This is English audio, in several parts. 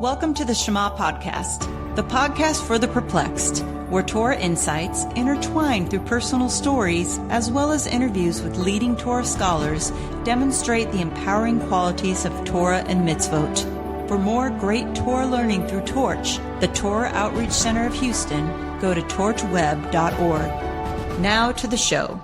Welcome to the Shema podcast, the podcast for the perplexed, where Torah insights intertwined through personal stories as well as interviews with leading Torah scholars demonstrate the empowering qualities of Torah and mitzvot. For more great Torah learning through Torch, the Torah Outreach Center of Houston, go to torchweb.org. Now to the show.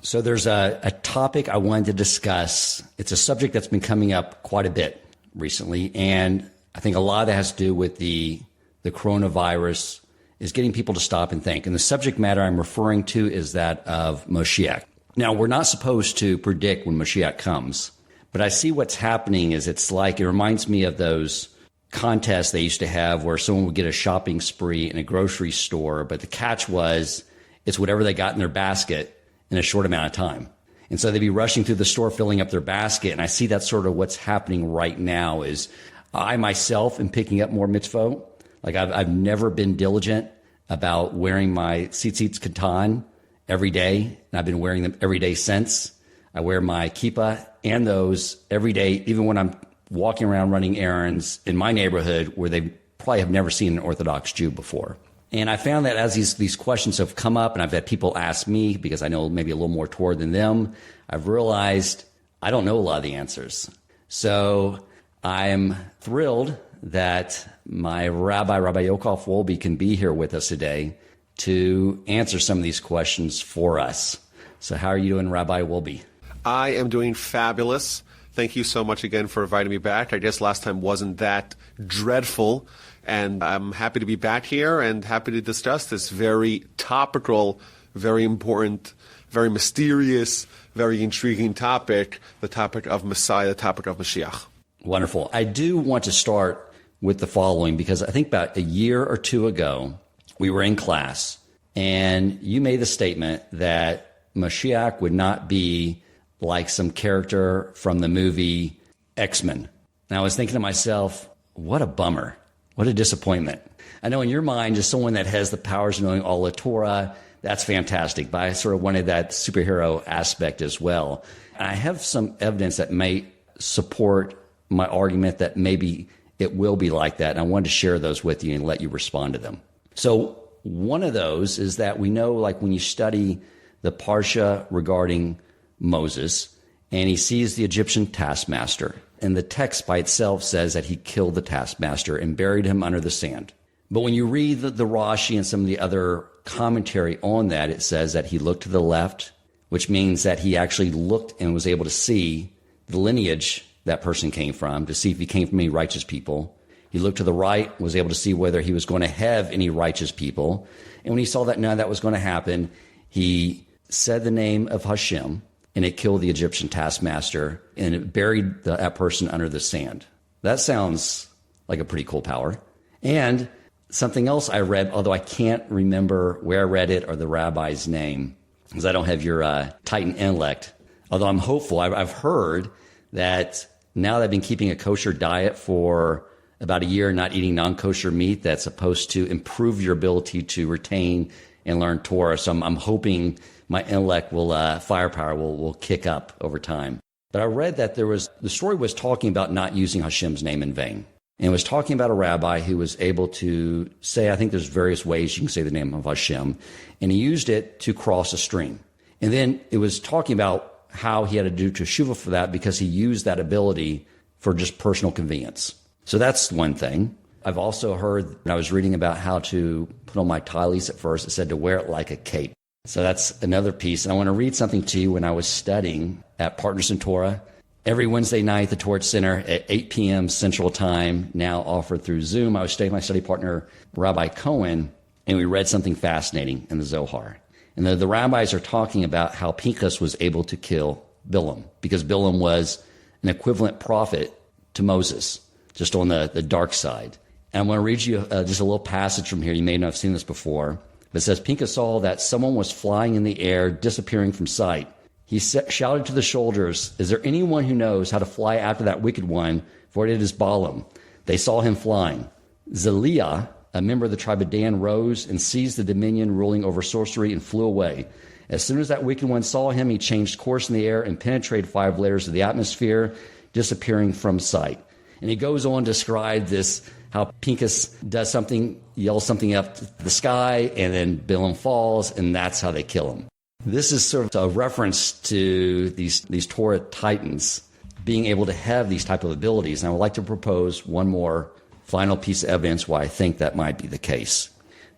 So there's a topic I wanted to discuss. It's a subject that's been coming up quite a bit recently, and I think a lot of that has to do with the coronavirus, is getting people to stop and think. And the subject matter I'm referring to is that of Moshiach. Now, we're not supposed to predict when Moshiach comes, but I see what's happening is it reminds me of those contests they used to have where someone would get a shopping spree in a grocery store, but the catch was it's whatever they got in their basket in a short amount of time. And so they'd be rushing through the store, filling up their basket. And I see that's sort of what's happening right now is I myself am picking up more mitzvot. Like I've never been diligent about wearing my tzitzit katan every day. And I've been wearing them every day since. I wear my kippah and those every day, even when I'm walking around running errands in my neighborhood where they probably have never seen an Orthodox Jew before. And I found that as these questions have come up, and I've had people ask me, because I know maybe a little more Torah than them, I've realized I don't know a lot of the answers. So I'm thrilled that my Rabbi Yaakov Wolbe, can be here with us today to answer some of these questions for us. So how are you doing, Rabbi Wolbe? I am doing fabulous. Thank you so much again for inviting me back. I guess last time wasn't that dreadful. And I'm happy to be back here and happy to discuss this very topical, very important, very mysterious, very intriguing topic, the topic of Messiah, the topic of Moshiach. Wonderful. I do want to start with the following, because I think about a year or two ago, we were in class, and you made the statement that Moshiach would not be like some character from the movie X-Men. And I was thinking to myself, what a bummer. What a disappointment. I know in your mind, as someone that has the powers of knowing all the Torah, that's fantastic. But I sort of wanted that superhero aspect as well. And I have some evidence that may support my argument that maybe it will be like that. And I wanted to share those with you and let you respond to them. So one of those is that we know, like when you study the Parsha regarding Moses, and he sees the Egyptian taskmaster, and the text by itself says that he killed the taskmaster and buried him under the sand. But when you read the Rashi and some of the other commentary on that, it says that he looked to the left, which means that he actually looked and was able to see the lineage that person came from, to see if he came from any righteous people. He looked to the right, was able to see whether he was going to have any righteous people. And when he saw that none of that was going to happen, he said the name of Hashem, and it killed the Egyptian taskmaster, and it buried that person under the sand. That sounds like a pretty cool power. And something else I read, although I can't remember where I read it or the rabbi's name, because I don't have your Titan intellect, although I'm hopeful. I've heard that now that I've been keeping a kosher diet for about a year, not eating non-kosher meat, that's supposed to improve your ability to retain and learn Torah. So I'm hoping my intellect firepower will kick up over time. But I read that the story was talking about not using Hashem's name in vain. And it was talking about a rabbi who was able to say, I think there's various ways you can say the name of Hashem. And he used it to cross a stream. And then it was talking about how he had to do teshuvah for that, because he used that ability for just personal convenience. So that's one thing. I've also heard, when I was reading about how to put on my talis at first, it said to wear it like a cape. So that's another piece. And I want to read something to you when I was studying at Partners in Torah. Every Wednesday night, the Torah Center at 8 p.m. Central Time, now offered through Zoom. I was staying with my study partner, Rabbi Cohen, and we read something fascinating in the Zohar. And the rabbis are talking about how Pinchas was able to kill Bilam, because Bilam was an equivalent prophet to Moses, just on the dark side. And I'm going to read you just a little passage from here. You may not have seen this before. But it says, Pinchas saw that someone was flying in the air, disappearing from sight. He shouted to the soldiers, is there anyone who knows how to fly after that wicked one? For it is Balaam. They saw him flying. Zeliah, a member of the tribe of Dan, rose and seized the dominion ruling over sorcery and flew away. As soon as that wicked one saw him, he changed course in the air and penetrated 5 layers of the atmosphere, disappearing from sight. And he goes on to describe this, how Pinchas does something, yells something up to the sky, and then Bilam falls, and that's how they kill him. This is sort of a reference to these Torah titans being able to have these type of abilities. And I would like to propose one more final piece of evidence why I think that might be the case.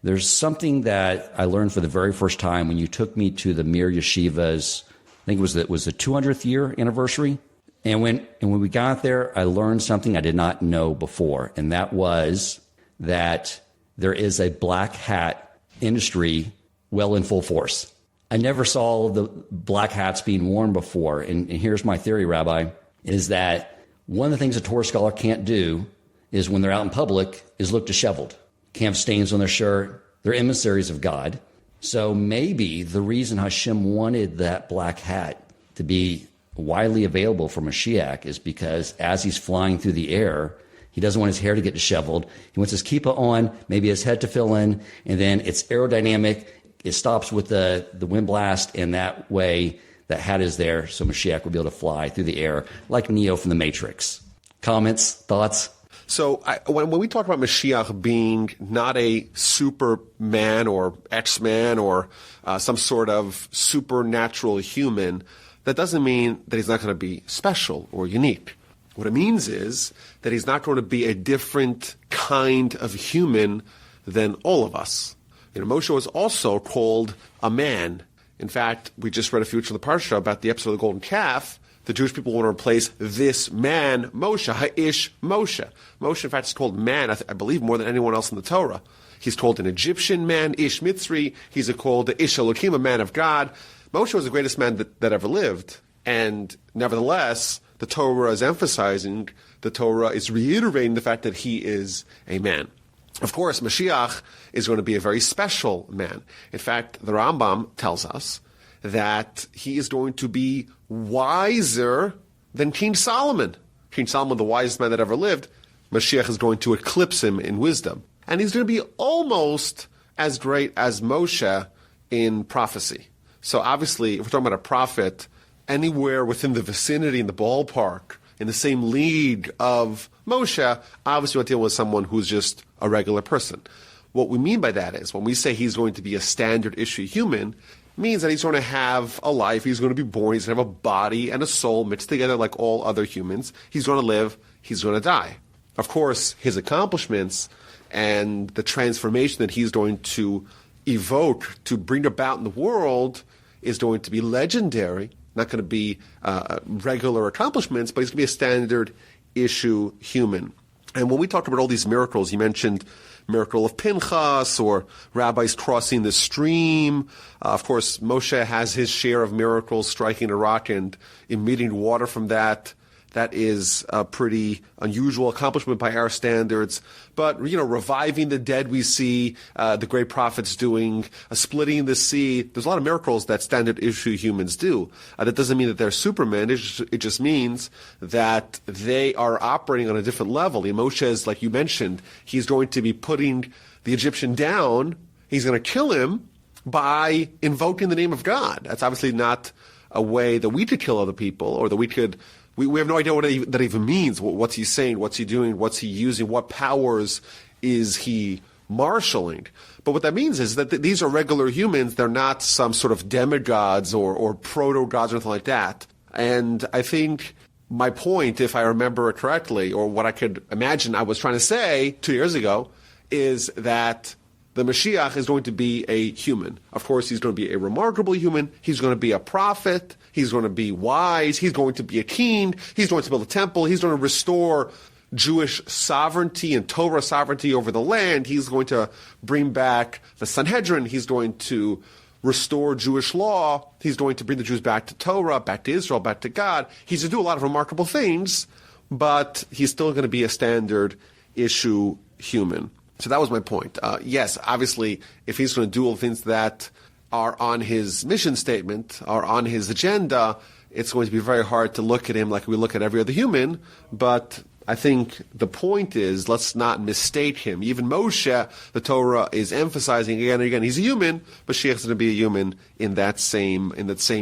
There's something that I learned for the very first time when you took me to the Mir Yeshiva's, I think it was the 200th year anniversary. And when we got there, I learned something I did not know before, and that was that there is a black hat industry well in full force. I never saw the black hats being worn before, and here's my theory, Rabbi, is that one of the things a Torah scholar can't do is when they're out in public is look disheveled. Can't have stains on their shirt. They're emissaries of God. So maybe the reason Hashem wanted that black hat to be widely available for Moshiach is because as he's flying through the air, he doesn't want his hair to get disheveled. He wants his kippah on, maybe his head to fill in, and then it's aerodynamic. It stops with the wind blast, and that way that hat is there so Moshiach will be able to fly through the air like Neo from the Matrix. Comments, thoughts? So when we talk about Mashiach being not a Superman or X-Man or some sort of supernatural human, that doesn't mean that he's not going to be special or unique. What it means is that he's not going to be a different kind of human than all of us. You know, Moshe was also called a man. In fact, we just read a future in the Parsha about the episode of the Golden Calf. The Jewish people want to replace this man, Moshe, Ha'ish Moshe. Moshe, in fact, is called man, I believe, more than anyone else in the Torah. He's called an Egyptian man, Ish Mitzri. He's called the Ish Elohim, a man of God. Moshe was the greatest man that ever lived. And nevertheless, the Torah is emphasizing, the Torah is reiterating the fact that he is a man. Of course, Mashiach is going to be a very special man. In fact, the Rambam tells us that he is going to be wiser than King Solomon. King Solomon, the wisest man that ever lived, Mashiach is going to eclipse him in wisdom. And he's going to be almost as great as Moshe in prophecy. So obviously, if we're talking about a prophet, anywhere within the vicinity, in the ballpark, in the same league of Moshe, obviously we're dealing with someone who's just a regular person. What we mean by that is, when we say he's going to be a standard issue human, means that he's going to have a life, he's going to be born, he's going to have a body and a soul mixed together like all other humans. He's going to live, he's going to die. Of course, his accomplishments and the transformation that he's going to evoke, to bring about in the world, is going to be legendary. Not going to be regular accomplishments, but he's going to be a standard issue human. And when we talk about all these miracles, you mentioned miracle of Pinchas or rabbis crossing the stream. Of course, Moshe has his share of miracles, striking a rock and emitting water from that. That is a pretty unusual accomplishment by our standards. But, reviving the dead we see the great prophets doing, splitting the sea. There's a lot of miracles that standard issue humans do. That doesn't mean that they're supermen. It just means that they are operating on a different level. Moshe is, like you mentioned, he's going to be putting the Egyptian down. He's going to kill him by invoking the name of God. That's obviously not a way that we could kill other people, or that we could... We have no idea what that even means. What's he saying? What's he doing? What's he using? What powers is he marshaling? But what that means is that these are regular humans. They're not some sort of demigods or proto-gods or anything like that. And I think my point, if I remember it correctly, or what I could imagine I was trying to say 2 years ago, is that the Mashiach is going to be a human. Of course, he's going to be a remarkable human. He's going to be a prophet. He's going to be wise. He's going to be a king. He's going to build a temple. He's going to restore Jewish sovereignty and Torah sovereignty over the land. He's going to bring back the Sanhedrin. He's going to restore Jewish law. He's going to bring the Jews back to Torah, back to Israel, back to God. He's going to do a lot of remarkable things, but he's still going to be a standard issue human. So that was my point. Yes, obviously, if he's going to do all the things that are on his mission statement, are on his agenda, it's going to be very hard to look at him like we look at every other human. But I think the point is, let's not mistake him. Even Moshe, the Torah is emphasizing again and again, he's a human, but Mashiach is going to be a human in that same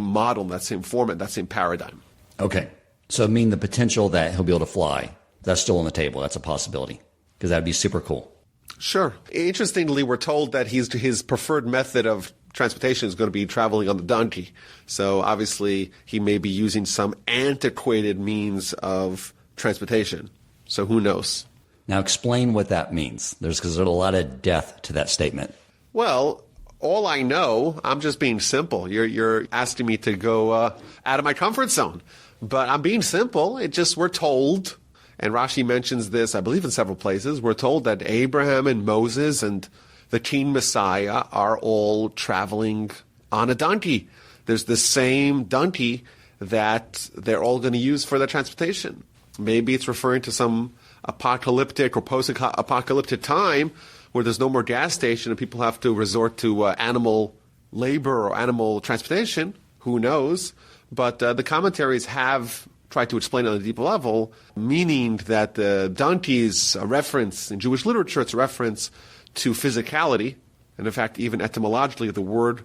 model, in that same format, that same paradigm. Okay. So I mean the potential that he'll be able to fly That's still on the table. That's a possibility, because that'd be super cool. Sure. Interestingly, we're told that his preferred method of transportation is going to be traveling on the donkey. So obviously, he may be using some antiquated means of transportation. So who knows? Now explain what that means. Because there's a lot of depth to that statement. Well, all I know, I'm just being simple. You're asking me to go out of my comfort zone. But I'm being simple. We're told, and Rashi mentions this, I believe, in several places, we're told that Abraham and Moses and the King Messiah are all traveling on a donkey. There's the same donkey that they're all going to use for their transportation. Maybe it's referring to some apocalyptic or post-apocalyptic time where there's no more gas station and people have to resort to animal labor or animal transportation. Who knows? But the commentaries have tried to explain on a deeper level, meaning that the donkey is a reference, in Jewish literature, it's a reference to physicality. And in fact, even etymologically, the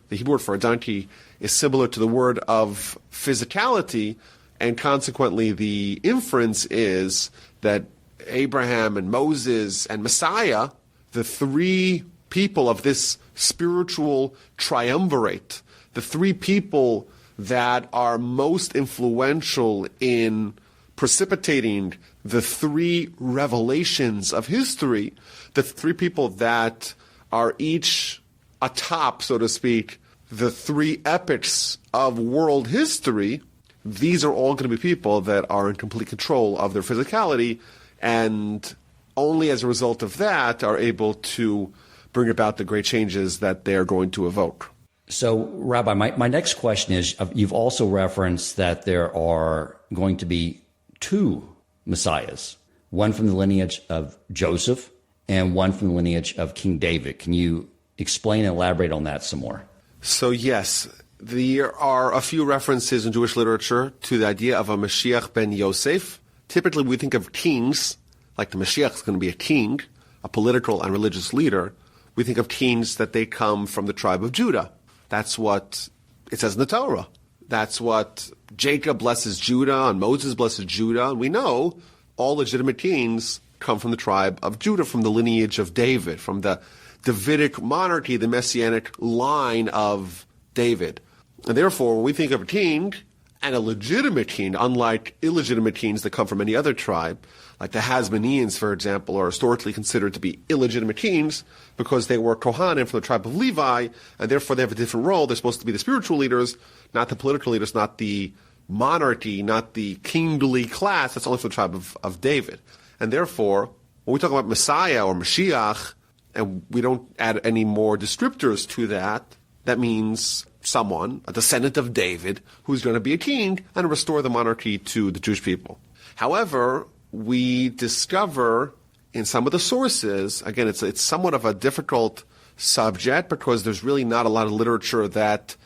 Hebrew word for a donkey is similar to the word of physicality. And consequently, the inference is that Abraham and Moses and Messiah, the three people of this spiritual triumvirate, the three people that are most influential in precipitating the three revelations of history, the three people that are each atop, so to speak, the three epics of world history, these are all going to be people that are in complete control of their physicality, and only as a result of that are able to bring about the great changes that they're going to evoke. So, Rabbi, my next question is, you've also referenced that there are going to be two Messiahs, one from the lineage of Joseph and one from the lineage of King David. Can you explain and elaborate on that some more? So, yes, there are a few references in Jewish literature to the idea of a Mashiach ben Yosef. Typically, we think of kings, like the Mashiach is going to be a king, a political and religious leader. We think of kings that they come from the tribe of Judah. That's what it says in the Torah. That's what Jacob blesses Judah and Moses blesses Judah. And we know all legitimate kings come from the tribe of Judah, from the lineage of David, from the Davidic monarchy, the messianic line of David. And therefore, when we think of a king, and a legitimate king, unlike illegitimate kings that come from any other tribe, like the Hasmoneans, for example, are historically considered to be illegitimate kings because they were Kohanim from the tribe of Levi, and therefore they have a different role. They're supposed to be the spiritual leaders, not the political leaders, not the monarchy, not the kingly class. That's only for the tribe of David. And therefore, when we talk about Messiah or Mashiach, and we don't add any more descriptors to that, that means someone, a descendant of David, who's going to be a king and restore the monarchy to the Jewish people. However, we discover in some of the sources, again, it's somewhat of a difficult subject because there's really not a lot of literature that,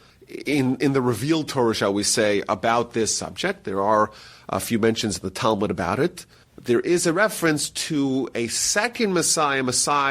in the revealed Torah, shall we say, about this subject. There are a few mentions in the Talmud about it. There is a reference to a second Messiah,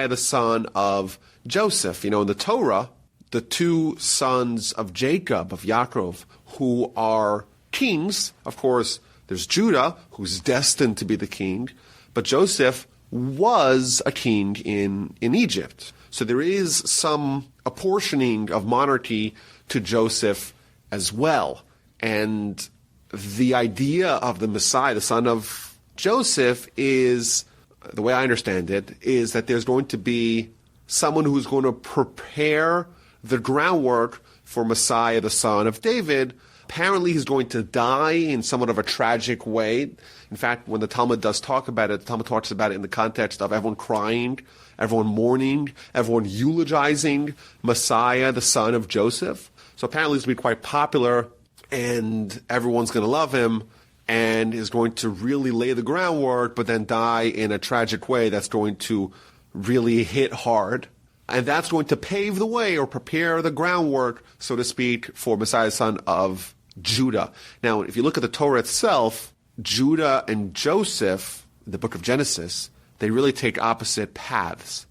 the son of Joseph. You know, in the Torah, the two sons of Jacob, of Yaakov, who are kings. Of course, there's Judah, who's destined to be the king, but Joseph was a king in Egypt. So there is some apportioning of monarchy to Joseph as well. And the idea of the Messiah, the son of Joseph, is, the way I understand it, is that there's going to be someone who's going to prepare the groundwork for Messiah, the son of David. Apparently he's going to die in somewhat of a tragic way. In fact, when the Talmud does talk about it, the Talmud talks about it in the context of everyone crying, everyone mourning, everyone eulogizing Messiah, the son of Joseph. So apparently he's going to be quite popular, and everyone's going to love him, and is going to really lay the groundwork, but then die in a tragic way that's going to really hit hard. And that's going to pave the way or prepare the groundwork, so to speak, for Messiah, son of Judah. Now, if you look at the Torah itself, Judah and Joseph, the book of Genesis, they really take opposite paths.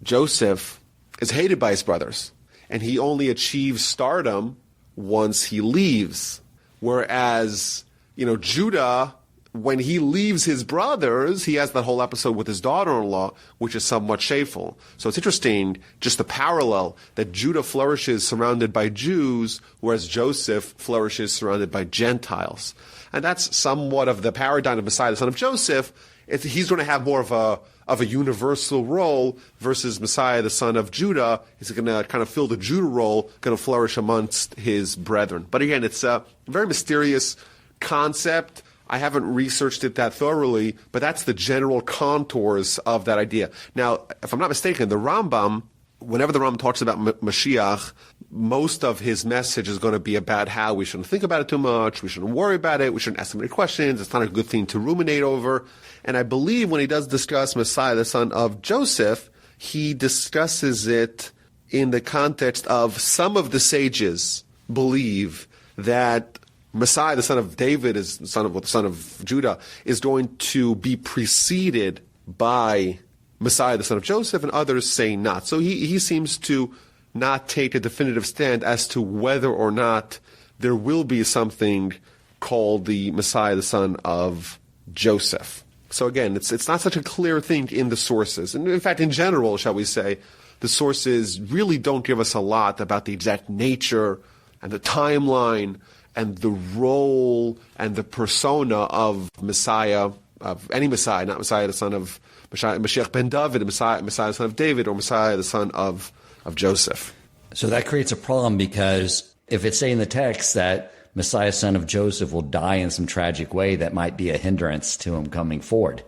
Joseph is hated by his brothers, and he only achieves stardom once he leaves. Whereas, Judah when he leaves his brothers, he has that whole episode with his daughter-in-law, which is somewhat shameful. So it's interesting, just the parallel, that Judah flourishes surrounded by Jews, whereas Joseph flourishes surrounded by Gentiles. And that's somewhat of the paradigm of Messiah, the son of Joseph. He's going to have more of a universal role versus Messiah, the son of Judah. He's going to kind of fill the Judah role, going to flourish amongst his brethren. But again, it's a very mysterious concept. I haven't researched it that thoroughly, but that's the general contours of that idea. Now, if I'm not mistaken, the Rambam, whenever the Rambam talks about Moshiach, most of his message is going to be about how we shouldn't think about it too much, we shouldn't worry about it, we shouldn't ask so many questions, it's not a good thing to ruminate over. And I believe when he does discuss Messiah, the son of Joseph, he discusses it in the context of some of the sages believe that Messiah, the son of David, the son of Judah, is going to be preceded by Messiah, the son of Joseph, and others say not. So he seems to not take a definitive stand as to whether or not there will be something called the Messiah, the son of Joseph. So again, it's not such a clear thing in the sources. And in fact, in general, shall we say, the sources really don't give us a lot about the exact nature and the timeline and the role and the persona of Messiah, of any Messiah, not Messiah the son of Moshiach ben David, Messiah the son of David, or Messiah the son of Joseph. So that creates a problem, because if it's saying in the text that Messiah, son of Joseph, will die in some tragic way, that might be a hindrance to him coming forward.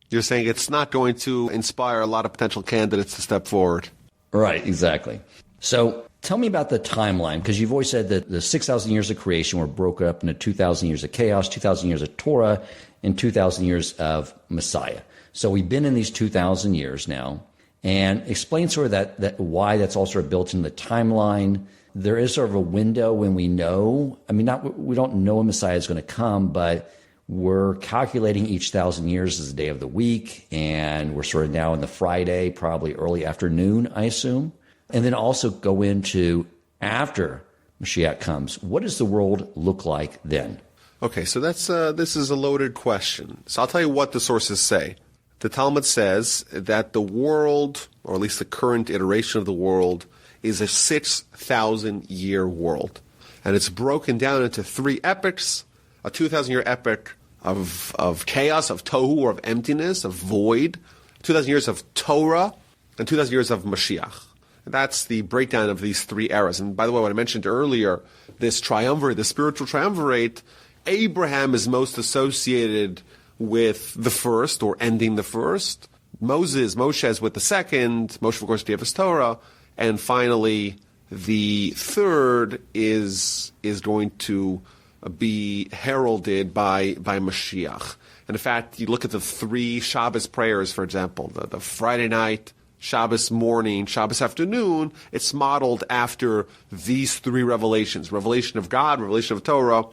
You're saying it's not going to inspire a lot of potential candidates to step forward. Right, exactly. So tell me about the timeline, because you've always said that the 6,000 years of creation were broken up into 2,000 years of chaos, 2,000 years of Torah, and 2,000 years of Messiah. So we've been in these 2,000 years now, and explain sort of that why that's all sort of built in the timeline. There is sort of a window when we know, we don't know when Messiah is going to come, but we're calculating each 1,000 years as a day of the week, and we're sort of now in the Friday, probably early afternoon, I assume. And then also go into after Mashiach comes. What does the world look like then? Okay, so this is a loaded question. So I'll tell you what the sources say. The Talmud says that the world, or at least the current iteration of the world, is a 6,000-year world. And it's broken down into three epochs: a 2,000-year epoch of chaos, of tohu, or of emptiness, of void, 2,000 years of Torah, and 2,000 years of Mashiach. That's the breakdown of these three eras. And by the way, what I mentioned earlier, this triumvirate, the spiritual triumvirate, Abraham is most associated with the first, or ending the first. Moshe is with the second. Moshe, of course, gave us Torah. And finally, the third is going to be heralded by Mashiach. And in fact, you look at the three Shabbos prayers, for example, the Friday night, Shabbos morning, Shabbos afternoon, it's modeled after these three revelations: revelation of God, revelation of Torah,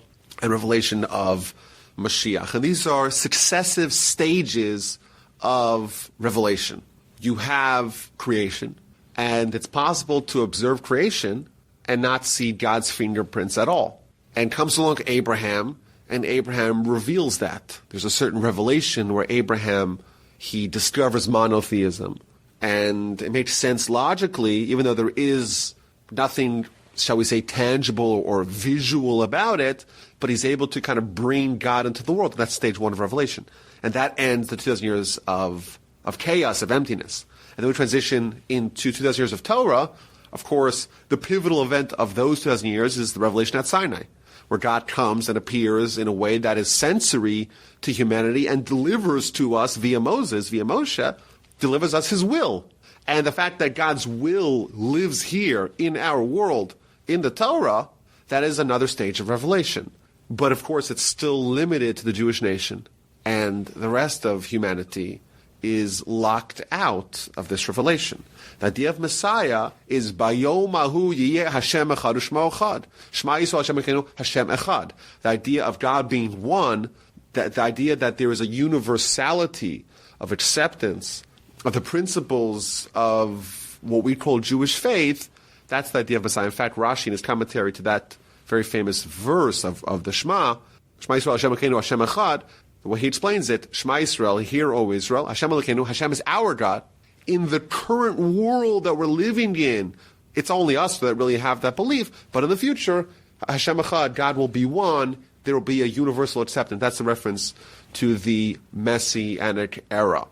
and revelation of Mashiach. And these are successive stages of revelation. You have creation, and it's possible to observe creation and not see God's fingerprints at all. And comes along Abraham, and Abraham reveals that. There's a certain revelation where Abraham, he discovers monotheism. And it makes sense logically, even though there is nothing, shall we say, tangible or visual about it, but he's able to kind of bring God into the world. That's stage one of Revelation. And that ends the 2,000 years of chaos, of emptiness. And then we transition into 2,000 years of Torah. Of course, the pivotal event of those 2,000 years is the revelation at Sinai, where God comes and appears in a way that is sensory to humanity and delivers to us via Moses, via Moshe, delivers us his will. And the fact that God's will lives here in our world, in the Torah, that is another stage of revelation. But of course, it's still limited to the Jewish nation, and the rest of humanity is locked out of this revelation. The idea of Messiah is Bayom Ahu Yiyeh Hashem Echad U'Shmo Echad. Shema Yisrael Hashem Elokeinu Hashem Echad. The idea of God being one, the idea that there is a universality of acceptance of the principles of what we call Jewish faith, that's the idea of Messiah. In fact, Rashi, in his commentary to that very famous verse of the Shema, Shema Yisrael Hashem Elokeinu Hashem Echad, The way he explains it, Shema Yisrael, hear, O Israel, Hashem Elokeinu, Hashem is our God. In the current world that we're living in, it's only us that really have that belief, but in the future, Hashem Echad, God will be one, there will be a universal acceptance. That's the reference to the Messianic era.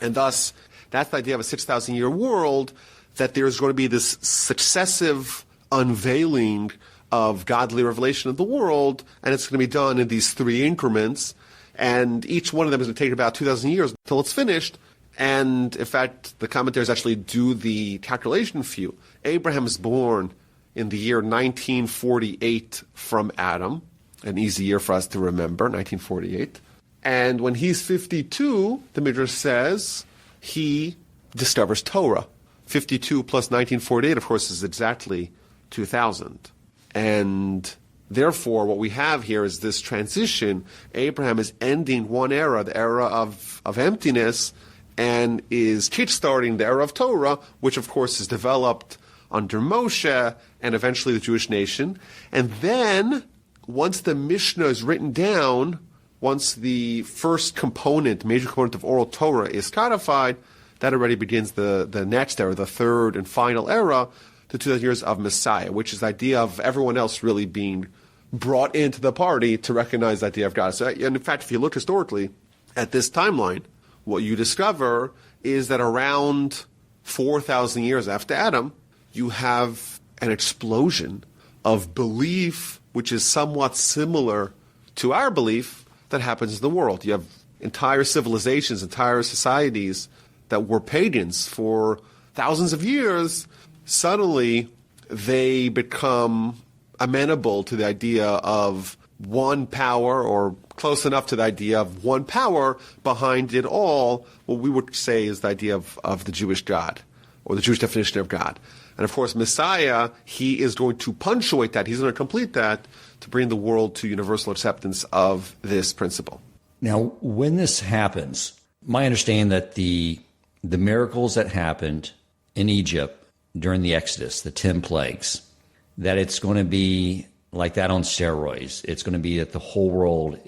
And thus, that's the idea of a 6,000-year world, that there's going to be this successive unveiling of godly revelation of the world, and it's going to be done in these 3 increments, and each one of them is going to take about 2,000 years until it's finished. And in fact, the commentaries actually do the calculation for you. Abraham is born in the year 1948 from Adam, an easy year for us to remember, 1948. And when he's 52, the Midrash says, he discovers Torah. 52 plus 1948, of course, is exactly 2000. And therefore, what we have here is this transition. Abraham is ending one era, the era of emptiness, and is kickstarting the era of Torah, which of course is developed under Moshe and eventually the Jewish nation. And then, once the Mishnah is written down, once the first component, major component of oral Torah is codified, that already begins the next era, the third and final era, the 2,000 years of Messiah, which is the idea of everyone else really being brought into the party to recognize the idea of God. So, and in fact, if you look historically at this timeline, what you discover is that around 4,000 years after Adam, you have an explosion of belief which is somewhat similar to our belief that happens in the world. You have entire civilizations, entire societies that were pagans for thousands of years. Suddenly, they become amenable to the idea of one power, or close enough to the idea of one power behind it all, what we would say is the idea of the Jewish God, or the Jewish definition of God. And of course, Messiah, he is going to punctuate that, he's going to complete that, to bring the world to universal acceptance of this principle. Now, when this happens, my understanding that the miracles that happened in Egypt during the Exodus, the 10 plagues, that it's going to be like that on steroids. It's going to be that the whole world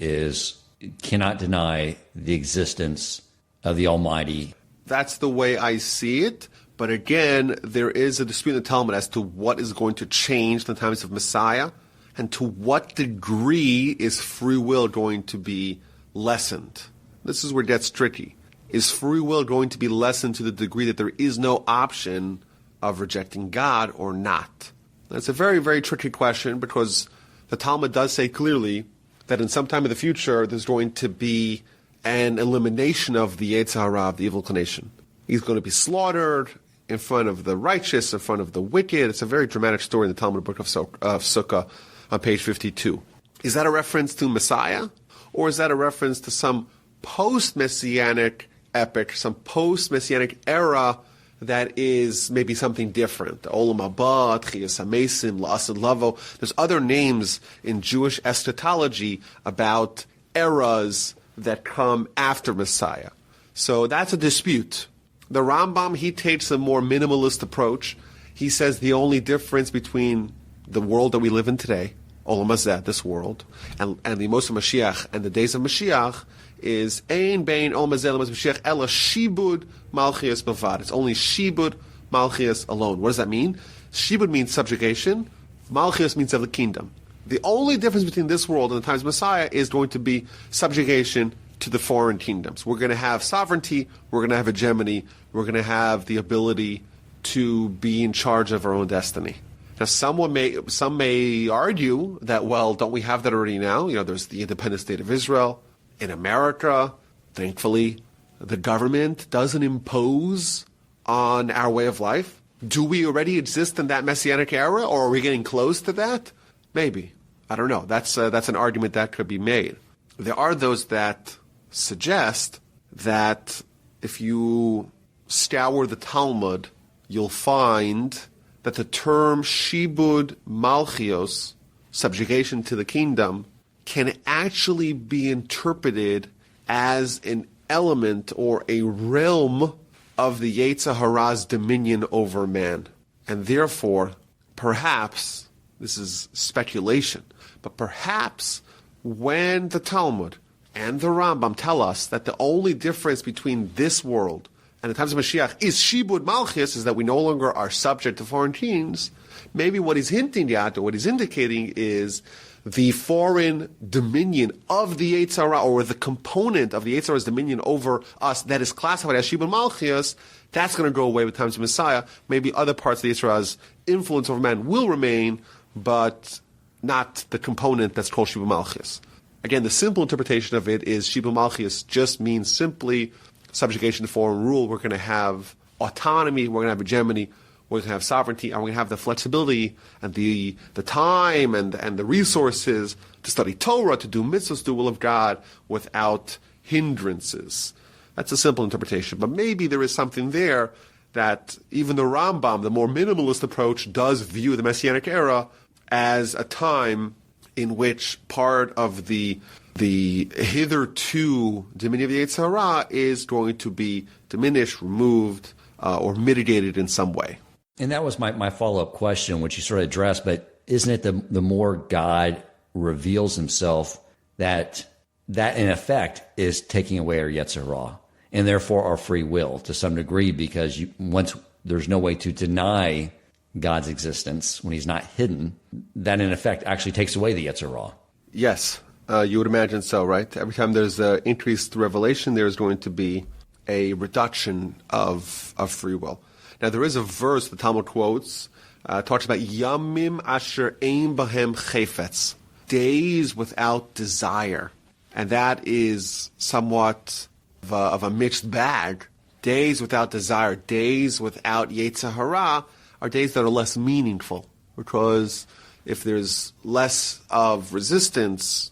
cannot deny the existence of the Almighty. That's the way I see it. But again, there is a dispute in the Talmud as to what is going to change in the times of Messiah, and to what degree is free will going to be lessened. This is where it gets tricky. Is free will going to be lessened to the degree that there is no option of rejecting God or not? That's a very, very tricky question, because the Talmud does say clearly that in some time in the future there's going to be an elimination of the Yetzer Hara, of the evil inclination. He's going to be slaughtered in front of the righteous, in front of the wicked. It's a very dramatic story in the Talmud book of Sukkah on page 52. Is that a reference to Messiah? Or is that a reference to some post-Messianic epic, some post-Messianic era that is maybe something different? Olam Haba, Tchias HaMesim, La'asad Lavo. There's other names in Jewish eschatology about eras that come after Messiah. So that's a dispute. The Rambam, he takes a more minimalist approach. He says the only difference between the world that we live in today, Olam Hazeh, this world, and the Moshe Mashiach and the days of Mashiach is Ein Bein Olam Hazeh L'Moshe Mashiach Ela Shibud Malchias Bavad. It's only Shibud Malchias alone. What does that mean? Shibud means subjugation. Malchias means of the kingdom. The only difference between this world and the times of Messiah is going to be subjugation to the foreign kingdoms. We're going to have sovereignty, we're going to have hegemony, we're going to have the ability to be in charge of our own destiny. Now, some may argue that, well, don't we have that already now? You know, there's the independent state of Israel. In America, thankfully, the government doesn't impose on our way of life. Do we already exist in that Messianic era, or are we getting close to that? Maybe. I don't know. That's an argument that could be made. There are those that suggest that if you scour the Talmud, you'll find that the term Shibud Malchios, subjugation to the kingdom, can actually be interpreted as an element or a realm of the Yetzer Hara's dominion over man. And therefore, perhaps, this is speculation, but perhaps when the Talmud and the Rambam tell us that the only difference between this world and the times of Mashiach is Shibud Malchus, is that we no longer are subject to foreign kings. Maybe what he's hinting at, or what he's indicating, is the foreign dominion of the Yetzer Hara, or the component of the Yetzer Hara's dominion over us that is classified as Shibud Malchus, that's going to go away with times of Messiah. Maybe other parts of the Yetzer Hara's influence over man will remain, but not the component that's called Shibud Malchus. Again, the simple interpretation of it is Shibud Malchus just means simply subjugation to foreign rule. We're going to have autonomy, we're going to have hegemony, we're going to have sovereignty, and we're going to have the flexibility and the time and the resources to study Torah, to do mitzvahs, to do the will of God without hindrances. That's a simple interpretation. But maybe there is something there that even the Rambam, the more minimalist approach, does view the Messianic era as a time in which part of the hitherto dominion of the Yetzer Hara is going to be diminished, removed, or mitigated in some way. And that was my follow-up question, which you sort of addressed, but isn't it the more God reveals himself that in effect is taking away our Yetzer Hara, and therefore our free will to some degree, because once there's no way to deny God's existence when he's not hidden, that in effect actually takes away the Yetzer Hara. Yes, you would imagine so, right? Every time there's an increased revelation, there's going to be a reduction of free will. Now, there is a verse the Talmud quotes, talks about Yamim Asher Ein Bahem Chefetz, days without desire. And that is somewhat of a mixed bag. Days without desire, days without Yetzer Hara are days that are less meaningful, because if there's less of resistance,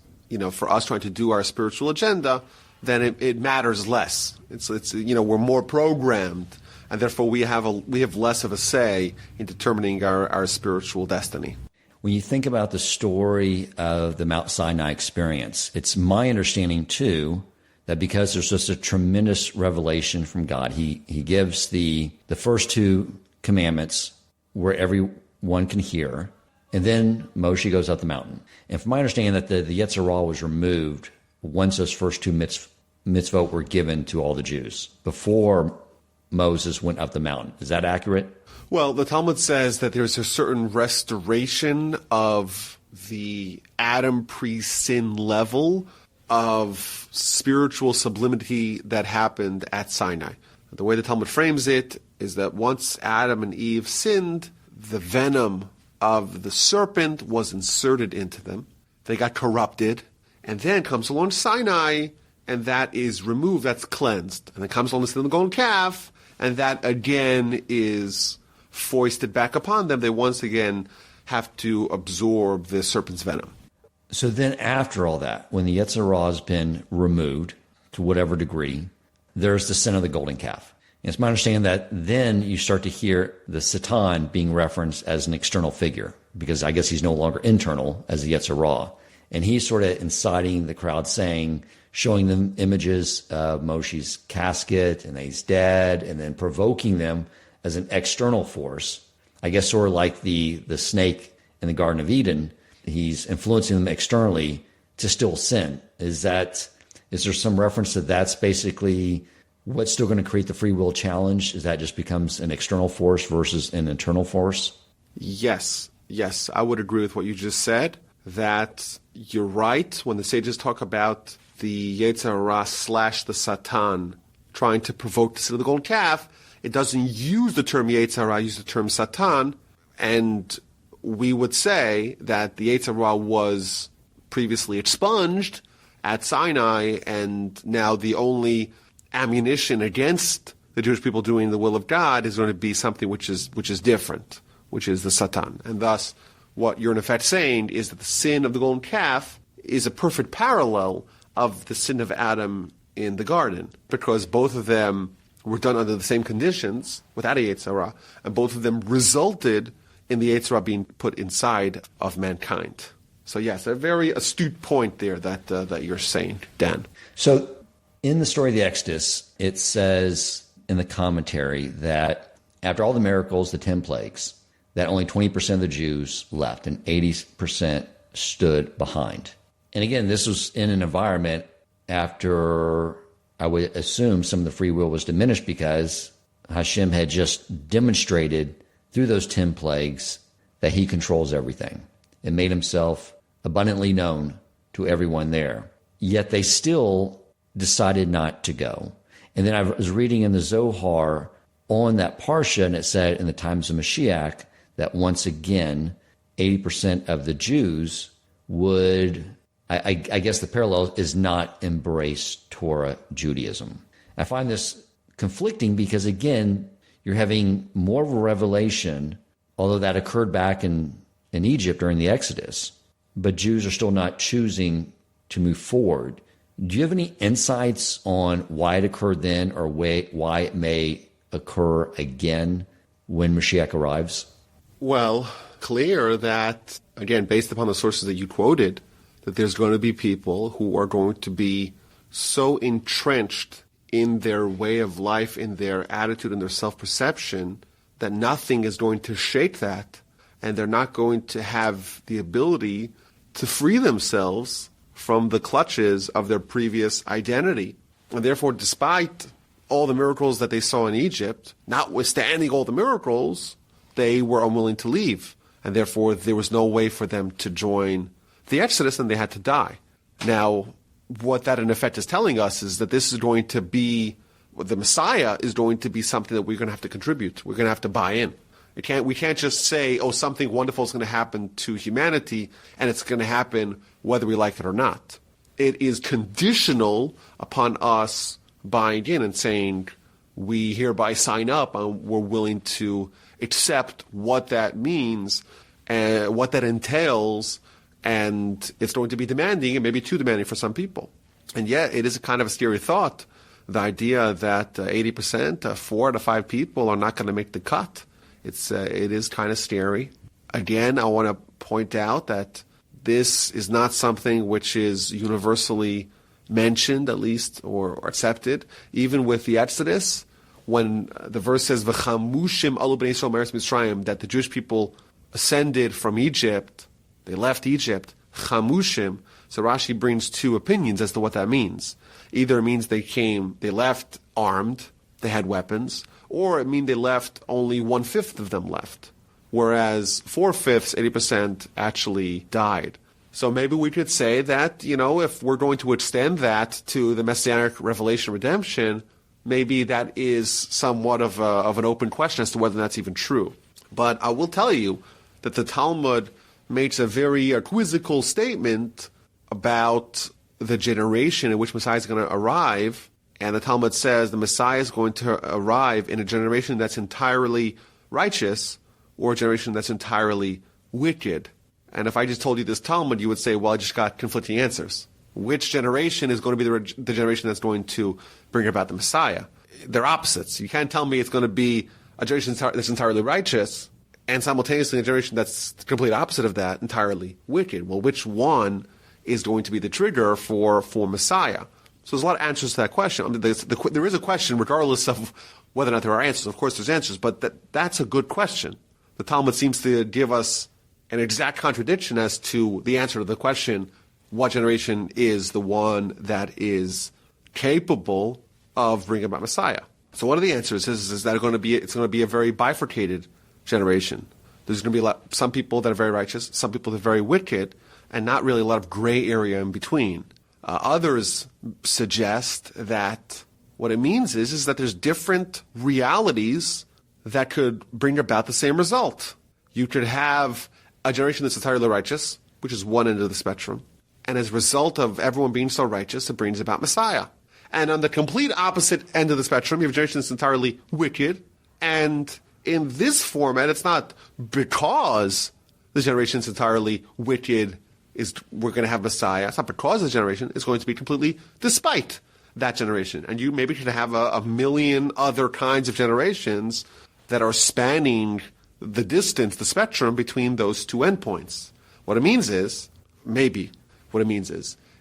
for us trying to do our spiritual agenda, then it matters less. It's we're more programmed, and therefore we have less of a say in determining our spiritual destiny. When you think about the story of the Mount Sinai experience, it's my understanding too that because there's just a tremendous revelation from God, he gives the first two commandments where everyone can hear, and then Moshe goes up the mountain. And from my understanding that the Yetzer Hara was removed once those first two mitzvot were given to all the Jews, before Moses went up the mountain. Is that accurate? Well, the Talmud says that there's a certain restoration of the Adam pre-sin level of spiritual sublimity that happened at Sinai. The way the Talmud frames it is that once Adam and Eve sinned, the venom of the serpent was inserted into them. They got corrupted, and then comes along Sinai, and that is removed, that's cleansed. And then comes along the golden calf, and that again is foisted back upon them. They once again have to absorb the serpent's venom. So then after all that, when the Yetzer Hara has been removed to whatever degree, there's the sin of the golden calf. And it's my understanding that then you start to hear the Satan being referenced as an external figure, because I guess he's no longer internal as the Yetzer Hara. And he's sort of inciting the crowd, showing them images of Moshe's casket and that he's dead, and then provoking them as an external force. I guess sort of like the snake in the Garden of Eden. He's influencing them externally to still sin. Is there some reference that that's basically what's still going to create the free will challenge? Is that just becomes an external force versus an internal force? Yes, I would agree with what you just said, that you're right when the sages talk about the Yetzer Hara / the Satan trying to provoke the sin of the golden calf. It doesn't use the term Yetzer Hara, use the term Satan, and we would say that the Yetzer Hara was previously expunged at Sinai, and now the only ammunition against the Jewish people doing the will of God is going to be something which is different, which is the Satan. And thus, what you're in effect saying is that the sin of the golden calf is a perfect parallel of the sin of Adam in the garden, because both of them were done under the same conditions without a Yetzer Hara, and both of them resulted in the Yetzer Hara being put inside of mankind. So yes, a very astute point there that you're saying, Dan. So in the story of the Exodus, it says in the commentary that after all the miracles, the 10 plagues, that only 20% of the Jews left and 80% stood behind. And again, this was in an environment after I would assume some of the free will was diminished because Hashem had just demonstrated through those 10 plagues that he controls everything and made himself abundantly known to everyone there. Yet they still decided not to go. And then I was reading in the Zohar on that parsha, and it said in the times of Moshiach that once again, 80% of the Jews would, I guess the parallel is not embrace Torah Judaism. I find this conflicting because, again, you're having more of a revelation, although that occurred back in Egypt during the Exodus, but Jews are still not choosing to move forward. Do you have any insights on why it occurred then or why it may occur again when Moshiach arrives? Well, clear that, again, based upon the sources that you quoted, that there's going to be people who are going to be so entrenched in their way of life, in their attitude, in their self-perception, that nothing is going to shake that, and they're not going to have the ability to free themselves from the clutches of their previous identity. And therefore, despite all the miracles that they saw in Egypt, notwithstanding all the miracles, they were unwilling to leave. And therefore, there was no way for them to join the Exodus, and they had to die. Now, what that in effect is telling us is that this is going to be, the Messiah is going to be something that we're going to have to contribute. We're going to have to buy in. We can't just say, oh, something wonderful is going to happen to humanity, and it's going to happen whether we like it or not. It is conditional upon us buying in and saying, we hereby sign up, and we're willing to accept what that means and what that entails, and it's going to be demanding, and maybe too demanding for some people. And yet, it is a kind of a scary thought, the idea that 80%, 4 out of 5 people are not going to make the cut. It is kind of scary. Again, I want to point out that this is not something which is universally mentioned, at least, or accepted. Even with the Exodus, when the verse says, "V'chamushim alu bnei Yisrael me'eretz Mitzrayim," that the Jewish people ascended from Egypt, they left Egypt, chamushim. So Rashi brings 2 opinions as to what that means. Either it means they left armed, they had weapons, or it means they left only 1/5 of them left, whereas 4/5, 80%, actually died. So maybe we could say that, if we're going to extend that to the Messianic revelation redemption, maybe that is somewhat of an open question as to whether that's even true. But I will tell you that the Talmud makes a very quizzical statement about the generation in which Messiah is going to arrive. And the Talmud says the Messiah is going to arrive in a generation that's entirely righteous or a generation that's entirely wicked. And if I just told you this Talmud, you would say, well, I just got conflicting answers. Which generation is going to be the generation that's going to bring about the Messiah? They're opposites. You can't tell me it's going to be a generation that's entirely righteous and simultaneously a generation that's the complete opposite of that, entirely wicked. Well, which one is going to be the trigger for Messiah? So there's a lot of answers to that question. There is a question regardless of whether or not there are answers. Of course there's answers, but that's a good question. The Talmud seems to give us an exact contradiction as to the answer to the question, what generation is the one that is capable of bringing about Messiah? So one of the answers is that it's going to be a very bifurcated generation. There's going to be some people that are very righteous, some people that are very wicked, and not really a lot of gray area in between. Others suggest that what it means is that there's different realities that could bring about the same result. You could have a generation that's entirely righteous, which is one end of the spectrum, and as a result of everyone being so righteous, it brings about Messiah. And on the complete opposite end of the spectrum, you have a generation that's entirely wicked, and in this format, it's not because the generation that's entirely wicked we're going to have Messiah. It's not because of the generation. It's going to be completely despite that generation. And you maybe could have a million other kinds of generations that are spanning the distance, the spectrum between those 2 endpoints. What it means is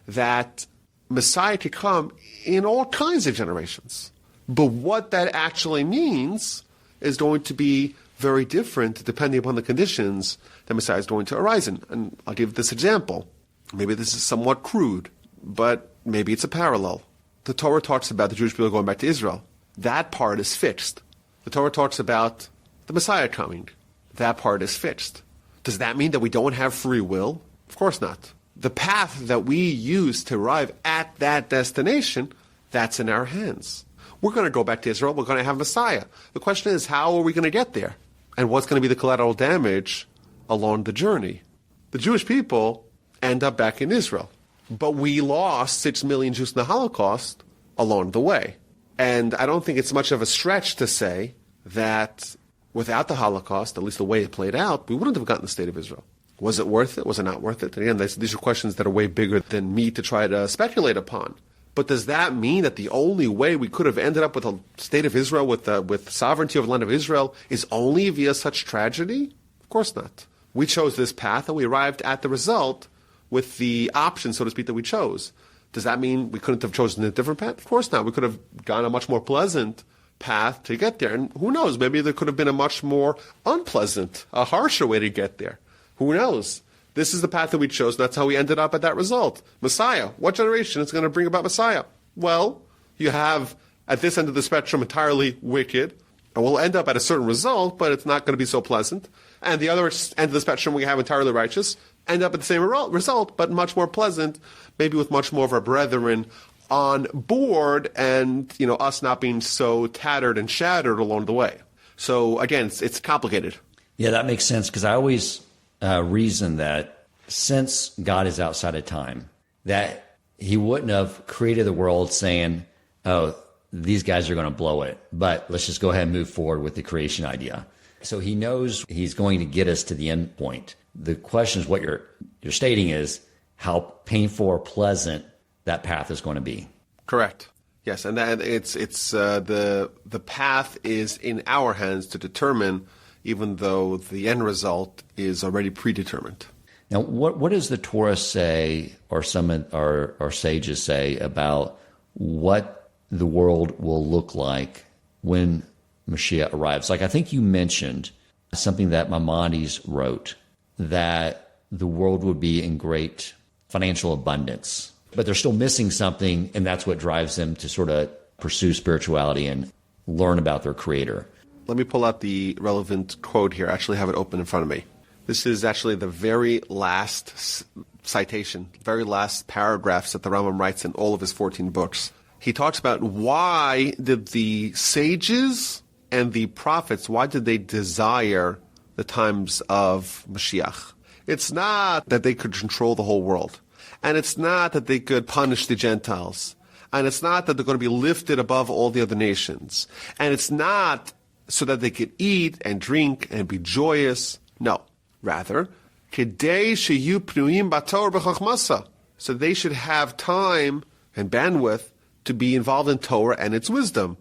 that Messiah could come in all kinds of generations. But what that actually means is going to be very different depending upon the conditions that Messiah is going to arise in. And I'll give this example. Maybe this is somewhat crude, but maybe it's a parallel. The Torah talks about the Jewish people going back to Israel. That part is fixed. The Torah talks about the Messiah coming. That part is fixed. Does that mean that we don't have free will? Of course not. The path that we use to arrive at that destination, that's in our hands. We're going to go back to Israel. We're going to have Messiah. The question is, how are we going to get there? And what's going to be the collateral damage along the journey? The Jewish people end up back in Israel. But we lost 6 million Jews in the Holocaust along the way. And I don't think it's much of a stretch to say that without the Holocaust, at least the way it played out, we wouldn't have gotten the state of Israel. Was it worth it? Was it not worth it? And again, these are questions that are way bigger than me to try to speculate upon. But does that mean that the only way we could have ended up with a state of Israel, with sovereignty over the land of Israel, is only via such tragedy? Of course not. We chose this path, and we arrived at the result with the option, so to speak, that we chose. Does that mean we couldn't have chosen a different path? Of course not. We could have gone a much more pleasant path to get there. And who knows, maybe there could have been a much more unpleasant, a harsher way to get there. Who knows? This is the path that we chose, and that's how we ended up at that result. Messiah. What generation is going to bring about Messiah? Well, you have, at this end of the spectrum, entirely wicked, and we'll end up at a certain result, but it's not going to be so pleasant. And the other end of the spectrum, we have entirely righteous, end up at the same result, but much more pleasant, maybe with much more of our brethren on board, and us not being so tattered and shattered along the way. So again, it's complicated. Yeah, that makes sense, because I always reason that since God is outside of time, that he wouldn't have created the world saying, oh, these guys are going to blow it, but let's just go ahead and move forward with the creation idea. So he knows he's going to get us to the end point. The question is, what you're stating is how painful or pleasant that path is going to be. Correct. Yes, and that it's the path is in our hands to determine, even though the end result is already predetermined. Now, what does the Torah say, or some of our sages say, about what the world will look like when Moshiach arrives? Like, I think you mentioned something that Maimonides wrote, that the world would be in great financial abundance, but they're still missing something, and that's what drives them to sort of pursue spirituality and learn about their Creator. Let me pull out the relevant quote here. I actually have it open in front of me. This is actually the very last citation, very last paragraphs that the Rambam writes in all of his 14 books. He talks about why did the sages and the prophets, why did they desire the times of Moshiach? It's not that they could control the whole world. And it's not that they could punish the Gentiles. And it's not that they're going to be lifted above all the other nations. And it's not so that they could eat and drink and be joyous. No. Rather, kedei sheyu pnuim bator b'chachmasa. So they should have time and bandwidth to be involved in Torah and its wisdom,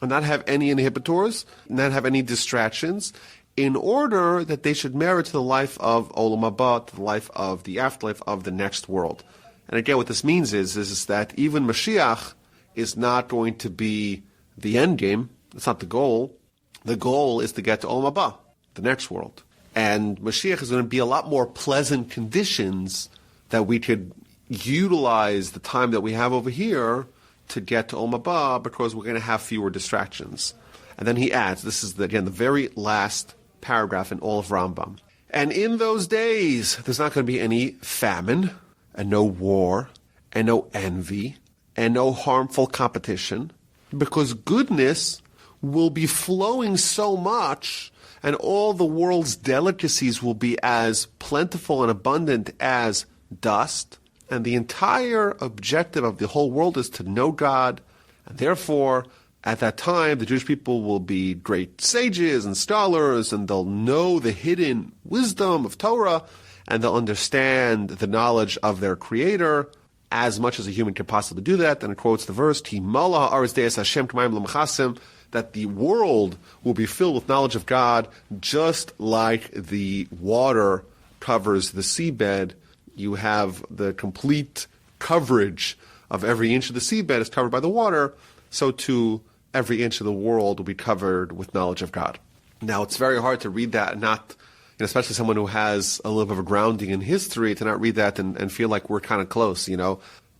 and not have any inhibitors, not have any distractions, in order that they should merit to the life of Olam Haba, to the life of the afterlife of the next world. And again, what this means is that even Mashiach is not going to be the end game. It's not the goal. The goal is to get to Olam Haba, the next world. And Mashiach is going to be a lot more pleasant conditions that we could utilize the time that we have over here to get to Olam Haba, because we're going to have fewer distractions. And then he adds, this is, again, the very last paragraph in all of Rambam. And in those days, there's not going to be any famine, and no war, and no envy, and no harmful competition, because goodness will be flowing so much, and all the world's delicacies will be as plentiful and abundant as dust. And the entire objective of the whole world is to know God. And therefore, at that time, the Jewish people will be great sages and scholars, and they'll know the hidden wisdom of Torah, and they'll understand the knowledge of their Creator as much as a human can possibly do that. And it quotes the verse, Ki mala ha'aretz de'es Hashem k'mayim l'mechasim, that the world will be filled with knowledge of God, just like the water covers the seabed. You have the complete coverage of every inch of the seabed is covered by the water, so too every inch of the world will be covered with knowledge of God. Now, it's very hard to read that and not, especially someone who has a little bit of a grounding in history, to not read that and feel like we're kind of close.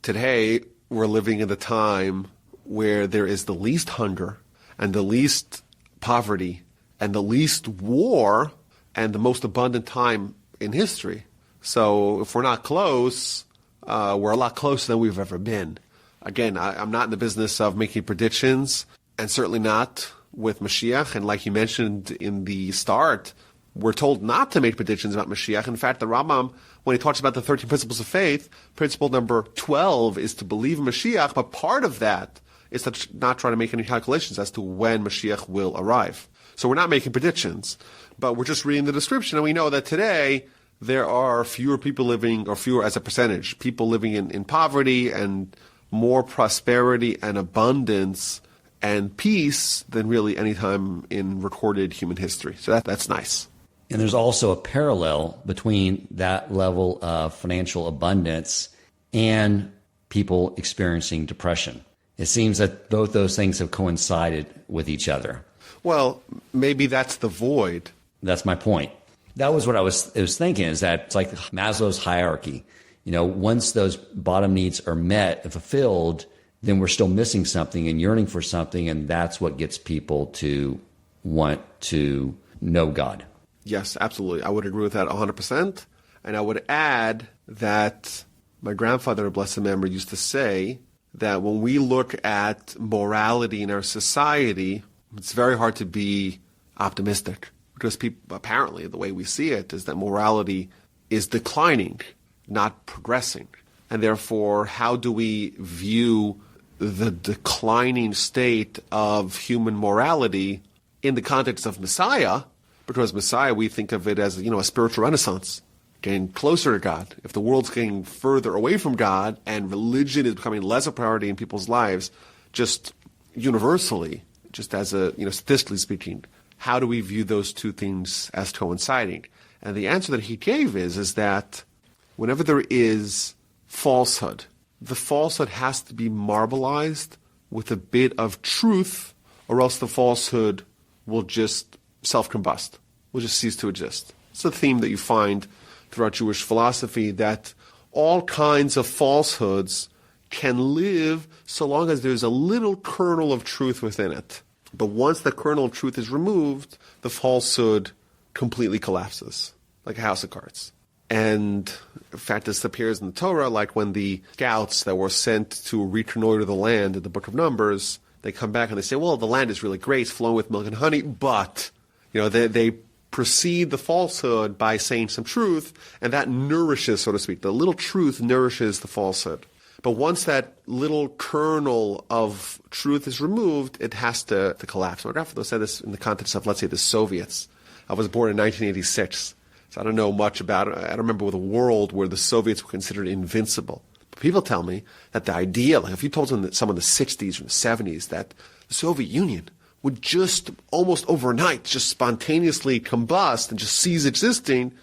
Today, we're living in the time where there is the least hunger and the least poverty and the least war and the most abundant time in history. So if we're not close, we're a lot closer than we've ever been. Again, I'm not in the business of making predictions, and certainly not with Mashiach. And like you mentioned in the start, we're told not to make predictions about Mashiach. In fact, the Rambam, when he talks about the 13 principles of faith, principle number 12 is to believe in Mashiach, but part of that is to not try to make any calculations as to when Mashiach will arrive. So we're not making predictions, but we're just reading the description, and we know that today there are fewer people living, or fewer as a percentage, people living in poverty and more prosperity and abundance and peace than really any time in recorded human history. So that's nice. And there's also a parallel between that level of financial abundance and people experiencing depression. It seems that both those things have coincided with each other. Well, maybe that's the void. That's my point. That was what I was thinking, is that it's like Maslow's hierarchy. Once those bottom needs are met and fulfilled, then we're still missing something and yearning for something, and that's what gets people to want to know God. Yes, absolutely. I would agree with that 100%. And I would add that my grandfather, blessed memory, used to say that when we look at morality in our society, it's very hard to be optimistic, because people, apparently the way we see it is that morality is declining, not progressing. And therefore, how do we view the declining state of human morality in the context of Messiah? Because Messiah, we think of it as, a spiritual renaissance, getting closer to God. If the world's getting further away from God and religion is becoming less a priority in people's lives, just universally, just as statistically speaking, how do we view those two things as coinciding? And the answer that he gave is that whenever there is falsehood, the falsehood has to be marbleized with a bit of truth, or else the falsehood will just self-combust, will just cease to exist. It's a theme that you find throughout Jewish philosophy, that all kinds of falsehoods can live so long as there's a little kernel of truth within it. But once the kernel of truth is removed, the falsehood completely collapses, like a house of cards. And in fact, this appears in the Torah, like when the scouts that were sent to reconnoiter the land in the book of Numbers, they come back and they say, well, the land is really great, it's flowing with milk and honey, but, they precede the falsehood by saying some truth, and that nourishes, so to speak. The little truth nourishes the falsehood. But once that little kernel of truth is removed, it has to collapse. My grandfather said this in the context of, let's say, the Soviets. I was born in 1986, so I don't know much about it. I don't remember with a world where the Soviets were considered invincible. But people tell me that the idea, like if you told someone in the 60s or the 70s that the Soviet Union would just almost overnight just spontaneously combust and just cease existing,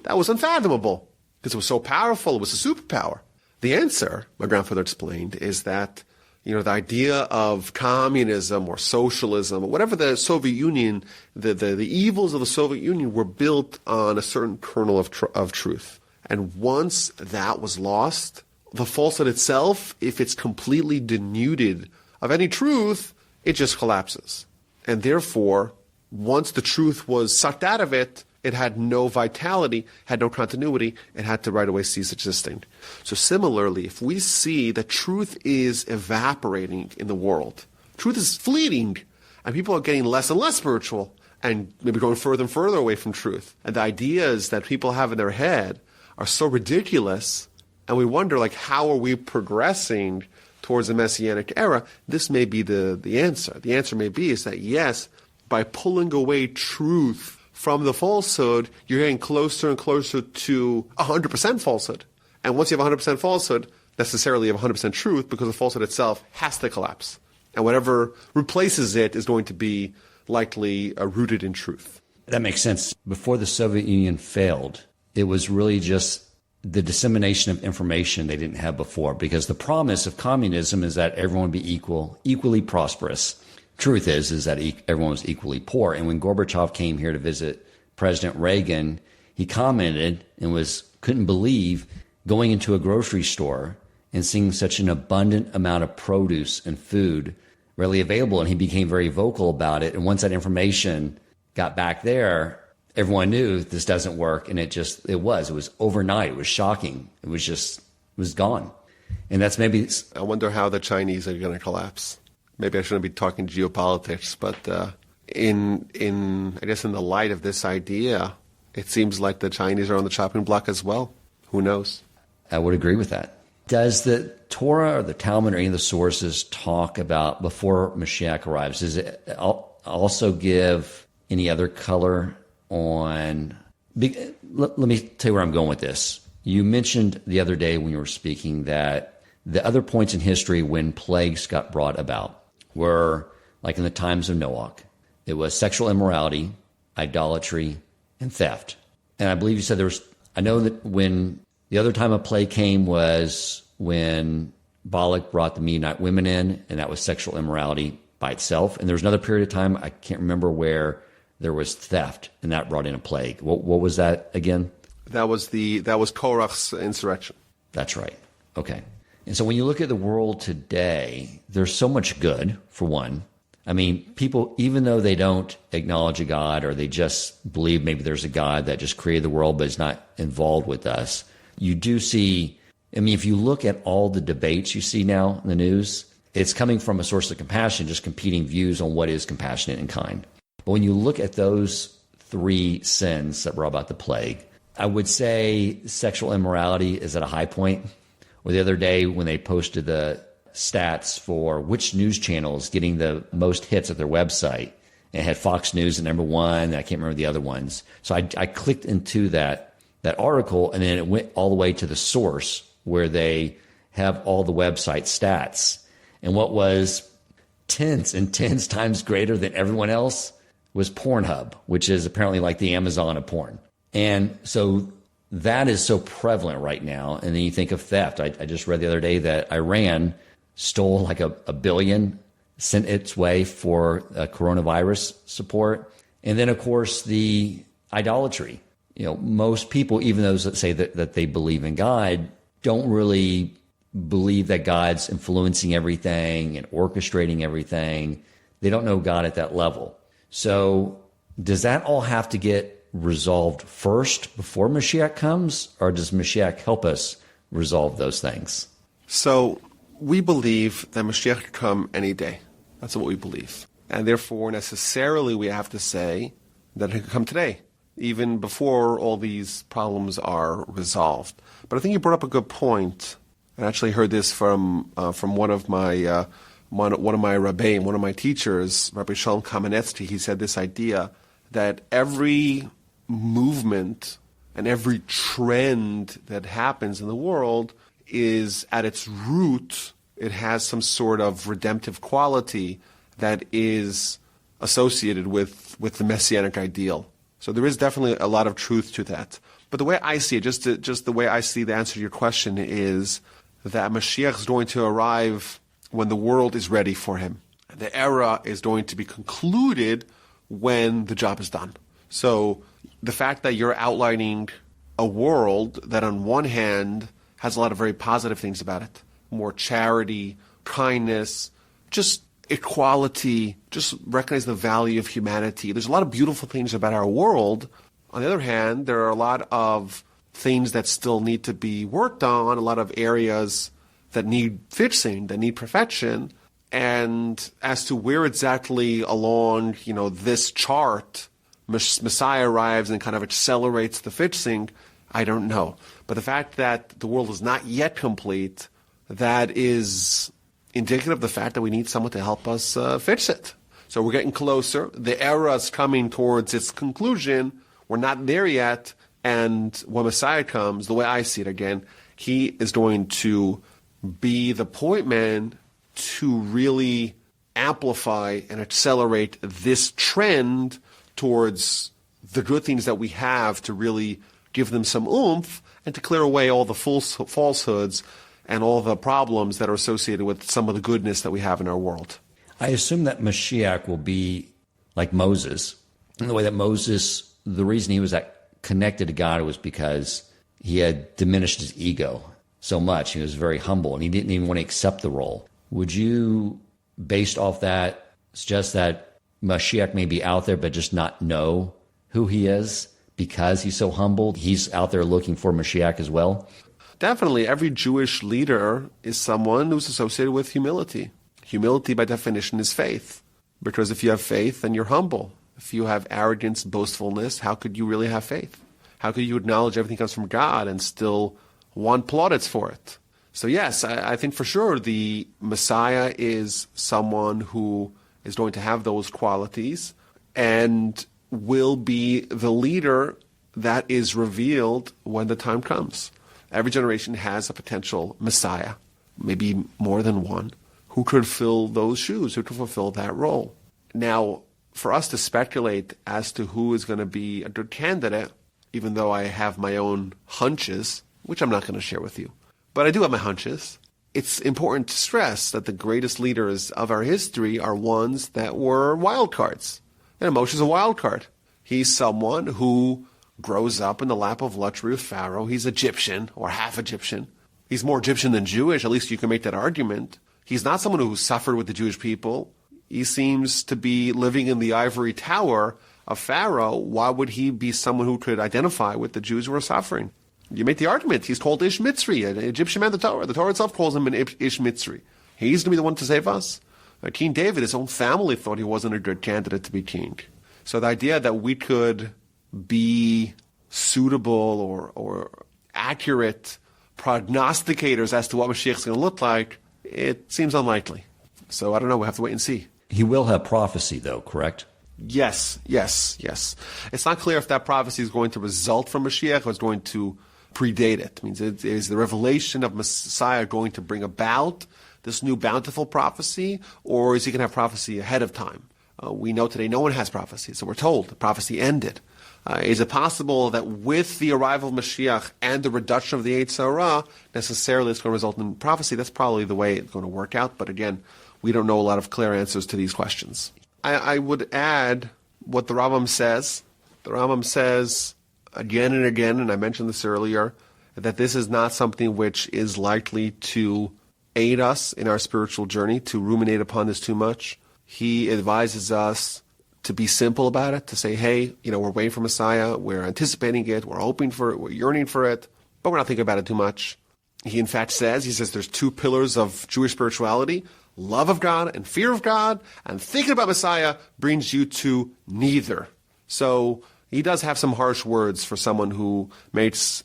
that was unfathomable because it was so powerful, it was a superpower. The answer, my grandfather explained, is that, the idea of communism or socialism or whatever the Soviet Union, the evils of the Soviet Union were built on a certain kernel of truth. And once that was lost, the falsehood itself, if it's completely denuded of any truth, it just collapses. And therefore, once the truth was sucked out of it, it had no vitality, had no continuity, it had to right away cease existing. So similarly, if we see that truth is evaporating in the world, truth is fleeting, and people are getting less and less spiritual, and maybe going further and further away from truth, and the ideas that people have in their head are so ridiculous, and we wonder, how are we progressing towards the Messianic era? This may be the answer. The answer may be is that, yes, by pulling away truth from the falsehood, you're getting closer and closer to 100% falsehood. And once you have 100% falsehood, necessarily you have 100% truth, because the falsehood itself has to collapse. And whatever replaces it is going to be likely rooted in truth. That makes sense. Before the Soviet Union failed, it was really just the dissemination of information they didn't have before, because the promise of communism is that everyone would be equally prosperous. Truth is that everyone was equally poor. And when Gorbachev came here to visit President Reagan, he commented and couldn't believe going into a grocery store and seeing such an abundant amount of produce and food readily available. And he became very vocal about it. And once that information got back there, everyone knew this doesn't work. And it was overnight. It was shocking. It was gone. And that's maybe... I wonder how the Chinese are going to collapse. Maybe I shouldn't be talking geopolitics, but in the light of this idea, it seems like the Chinese are on the chopping block as well. Who knows? I would agree with that. Does the Torah or the Talmud or any of the sources talk about before Mashiach arrives? Does it also give any other color on... Let me tell you where I'm going with this. You mentioned the other day when you were speaking that the other points in history when plagues got brought about were like in the times of Noah. It was sexual immorality, idolatry, and theft. And I believe you said I know that when the other time a plague came was when Balak brought the Midianite women in, and that was sexual immorality by itself. And there was another period of time, I can't remember, where there was theft, and that brought in a plague. What was that again? That was Korach's insurrection. That's right. Okay. And so when you look at the world today, there's so much good, for one. I mean, people, even though they don't acknowledge a God or they just believe maybe there's a God that just created the world but is not involved with us, you do see, I mean, if you look at all the debates you see now in the news, it's coming from a source of compassion, just competing views on what is compassionate and kind. But when you look at those three sins that brought about the plague, I would say sexual immorality is at a high point. Or the other day when they posted the stats for which news channel is getting the most hits at their website, and it had Fox News at number one, and I can't remember the other ones. So I clicked into that article, and then it went all the way to the source where they have all the website stats. And what was tens and tens times greater than everyone else was Pornhub, which is apparently like the Amazon of porn. And so that is so prevalent right now. And then you think of theft. I just read the other day that Iran stole like a billion, sent its way for coronavirus support. And then, of course, the idolatry. You know, most people, even those that say that they believe in God, don't really believe that God's influencing everything and orchestrating everything. They don't know God at that level. So does that all have to get resolved first before Mashiach comes, or does Mashiach help us resolve those things? So we believe that Mashiach could come any day. That's what we believe. And therefore, necessarily, we have to say that it could come today, even before all these problems are resolved. But I think you brought up a good point. I actually heard this from one of my Rabbi, one of my teachers, Rabbi Shalom Kamenetsky. He said this idea that every movement and every trend that happens in the world is at its root, it has some sort of redemptive quality that is associated with the messianic ideal. So there is definitely a lot of truth to that. But the way I see it, just the way I see the answer to your question is that Mashiach is going to arrive when the world is ready for him. The era is going to be concluded when the job is done. So the fact that you're outlining a world that on one hand has a lot of very positive things about it, more charity, kindness, just equality, just recognize the value of humanity. There's a lot of beautiful things about our world. On the other hand, there are a lot of things that still need to be worked on, a lot of areas that need fixing, that need perfection. And as to where exactly along, this chart Messiah arrives and kind of accelerates the fixing, I don't know. But the fact that the world is not yet complete, that is indicative of the fact that we need someone to help us fix it. So we're getting closer. The era is coming towards its conclusion. We're not there yet. And when Messiah comes, the way I see it again, he is going to be the point man to really amplify and accelerate this trend towards the good things that we have, to really give them some oomph and to clear away all the falsehoods and all the problems that are associated with some of the goodness that we have in our world. I assume that Mashiach will be like Moses, in the way that Moses, the reason he was connected to God was because he had diminished his ego. so much. He was very humble, and he didn't even want to accept the role. Would you, based off that, suggest that Moshiach may be out there but just not know who he is because he's so humble? He's out there looking for Moshiach as well? Definitely. Every Jewish leader is someone who's associated with humility. Humility, by definition, is faith. Because if you have faith, then you're humble. If you have arrogance, boastfulness, how could you really have faith? How could you acknowledge everything comes from God and still want plaudits for it? So yes, I think for sure the Messiah is someone who is going to have those qualities and will be the leader that is revealed when the time comes. Every generation has a potential Messiah, maybe more than one, who could fill those shoes, who could fulfill that role. Now, for us to speculate as to who is going to be a good candidate, even though I have my own hunches, which I'm not going to share with you, but I do have my hunches, it's important to stress that the greatest leaders of our history are ones that were wild cards. And Moshe's a wild card. He's someone who grows up in the lap of luxury with Pharaoh. He's Egyptian, or half Egyptian. He's more Egyptian than Jewish, at least you can make that argument. He's not someone who suffered with the Jewish people. He seems to be living in the ivory tower of Pharaoh. Why would he be someone who could identify with the Jews who were suffering? You make the argument. He's called Ish Mitzri, an Egyptian man, the Torah. The Torah itself calls him an Ish Mitzri. He's going to be the one to save us. King David, his own family thought he wasn't a good candidate to be king. So the idea that we could be suitable or accurate prognosticators as to what Mashiach is going to look like, it seems unlikely. So I don't know. We'll have to wait and see. He will have prophecy, though, correct? Yes. It's not clear if that prophecy is going to result from Mashiach or is going to predate it. It means is the revelation of Messiah going to bring about this new bountiful prophecy, or is he going to have prophecy ahead of time? We know today no one has prophecy, so we're told the prophecy ended. Is it possible that with the arrival of Mashiach and the reduction of the Yetzer Hara, necessarily it's going to result in prophecy? That's probably the way it's going to work out, but again, we don't know a lot of clear answers to these questions. I would add what the Rambam says. The Rambam says again and again, and I mentioned this earlier, that this is not something which is likely to aid us in our spiritual journey, to ruminate upon this too much. He advises us to be simple about it, to say, hey, we're waiting for Messiah, we're anticipating it, we're hoping for it, we're yearning for it, but we're not thinking about it too much. He in fact says there's two pillars of Jewish spirituality: love of God and fear of God, and thinking about Messiah brings you to neither. So he does have some harsh words for someone who makes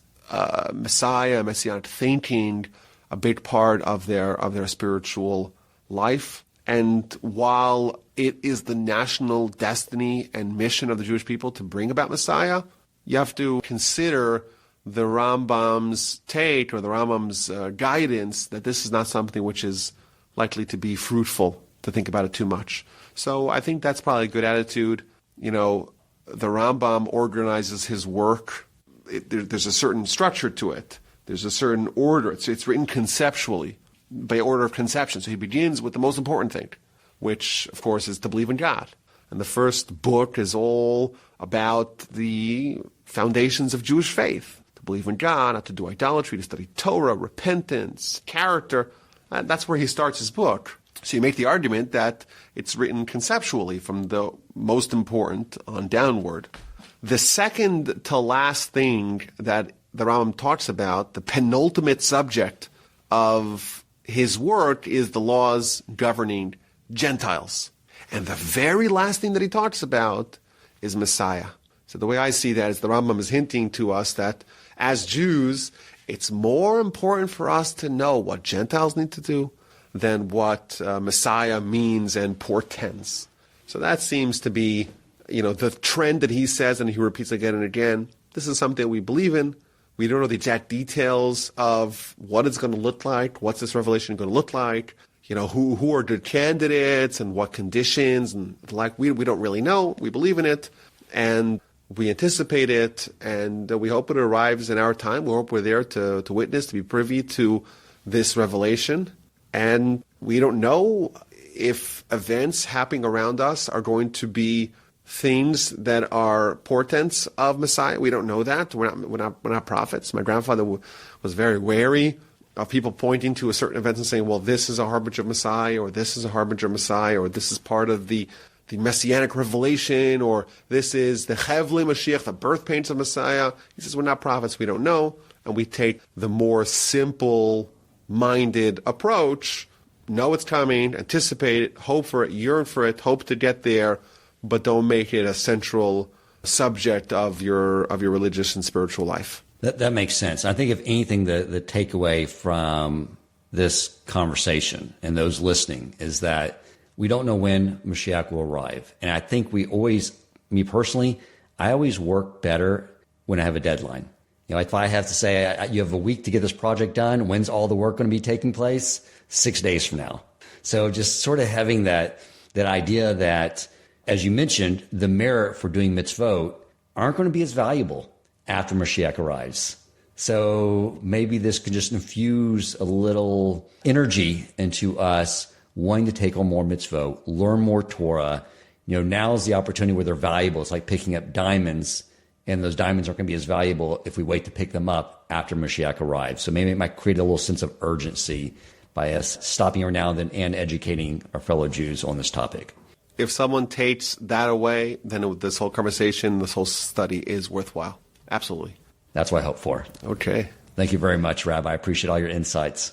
Messiah, Messianic thinking, a big part of their spiritual life. And while it is the national destiny and mission of the Jewish people to bring about Messiah, you have to consider the Rambam's take or the Rambam's guidance that this is not something which is likely to be fruitful, to think about it too much. So I think that's probably a good attitude. The Rambam organizes his work. There's a certain structure to it. There's a certain order. It's written conceptually, by order of conception. So he begins with the most important thing, which, of course, is to believe in God. And the first book is all about the foundations of Jewish faith. To believe in God, not to do idolatry, to study Torah, repentance, character. That's where he starts his book. So you make the argument that it's written conceptually from the most important on downward. The second to last thing that the Rambam talks about, the penultimate subject of his work, is the laws governing Gentiles. And the very last thing that he talks about is Messiah. So the way I see that is the Rambam is hinting to us that as Jews, it's more important for us to know what Gentiles need to do than what Messiah means and portends. So that seems to be, the trend that he says, and he repeats again and again. This is something we believe in. We don't know the exact details of what it's going to look like. What's this revelation going to look like? Who are good candidates and what conditions and like. We don't really know. We believe in it, and we anticipate it, and we hope it arrives in our time. We hope we're there to witness, to be privy to this revelation. And we don't know if events happening around us are going to be things that are portents of Messiah. We don't know that. We're not prophets. My grandfather was very wary of people pointing to a certain event and saying, well, this is a harbinger of Messiah, or this is a harbinger of Messiah, or this is part of the Messianic revelation, or this is the Chevle Mashiach, the birth pains of Messiah. He says, we're not prophets, we don't know. And we take the more simple-minded approach. Know it's coming, anticipate it, hope for it, yearn for it, hope to get there, but don't make it a central subject of your religious and spiritual life. That makes sense. I think if anything, the takeaway from this conversation and those listening is that we don't know when Moshiach will arrive. And I think we always, me personally, I always work better when I have a deadline. You know, if I have to say, you have a week to get this project done, when's all the work going to be taking place? 6 days from now. So just sort of having that idea that, as you mentioned, the merit for doing mitzvot aren't going to be as valuable after Moshiach arrives. So maybe this can just infuse a little energy into us wanting to take on more mitzvot, learn more Torah. You know, now is the opportunity where they're valuable. It's like picking up diamonds, and those diamonds aren't going to be as valuable if we wait to pick them up after Moshiach arrives. So maybe it might create a little sense of urgency by us stopping every now and then and educating our fellow Jews on this topic. If someone takes that away, then this whole conversation, this whole study is worthwhile. Absolutely. That's what I hope for. Okay. Thank you very much, Rabbi. I appreciate all your insights.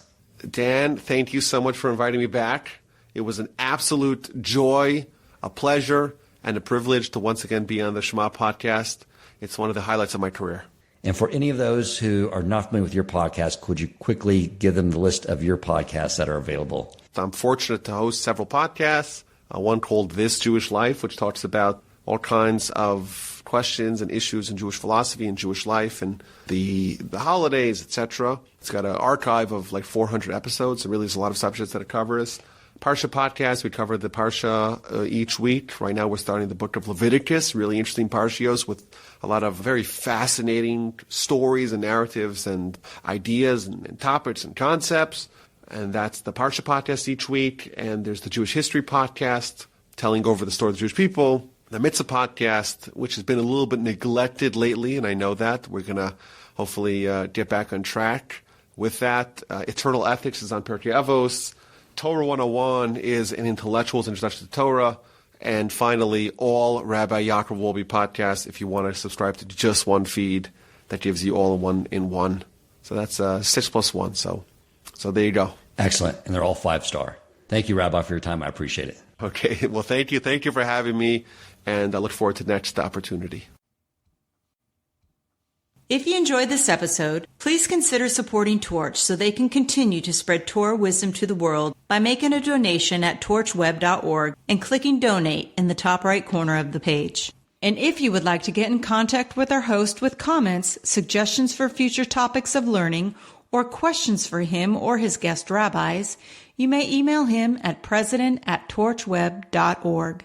Dan, thank you so much for inviting me back. It was an absolute joy, a pleasure, and a privilege to once again be on the Shema podcast. It's one of the highlights of my career. And for any of those who are not familiar with your podcast, could you quickly give them the list of your podcasts that are available? I'm fortunate to host several podcasts. One called This Jewish Life, which talks about all kinds of questions and issues in Jewish philosophy and Jewish life and the holidays, etc. It's got an archive of like 400 episodes. So really there's a lot of subjects that it covers. Parsha podcast, we cover the Parsha each week. Right now we're starting the book of Leviticus, really interesting Parshios with a lot of very fascinating stories and narratives and ideas and topics and concepts. And that's the Parsha podcast each week. And there's the Jewish History podcast, telling over the story of the Jewish people. The Mitzvah podcast, which has been a little bit neglected lately, and I know that. We're going to hopefully get back on track with that. Eternal Ethics is on Perkei Avos. Torah 101 is an intellectual's introduction to Torah. And finally, all Rabbi Yaakov Wolbe podcasts, if you want to subscribe to just one feed, that gives you all in one. So that's 6+1. So there you go. Excellent. And they're all 5-star. Thank you, Rabbi, for your time. I appreciate it. Okay. Well, thank you. Thank you for having me. And I look forward to the next opportunity. If you enjoyed this episode, please consider supporting Torch so they can continue to spread Torah wisdom to the world by making a donation at torchweb.org and clicking Donate in the top right corner of the page. And if you would like to get in contact with our host with comments, suggestions for future topics of learning, or questions for him or his guest rabbis, you may email him at president@torchweb.org.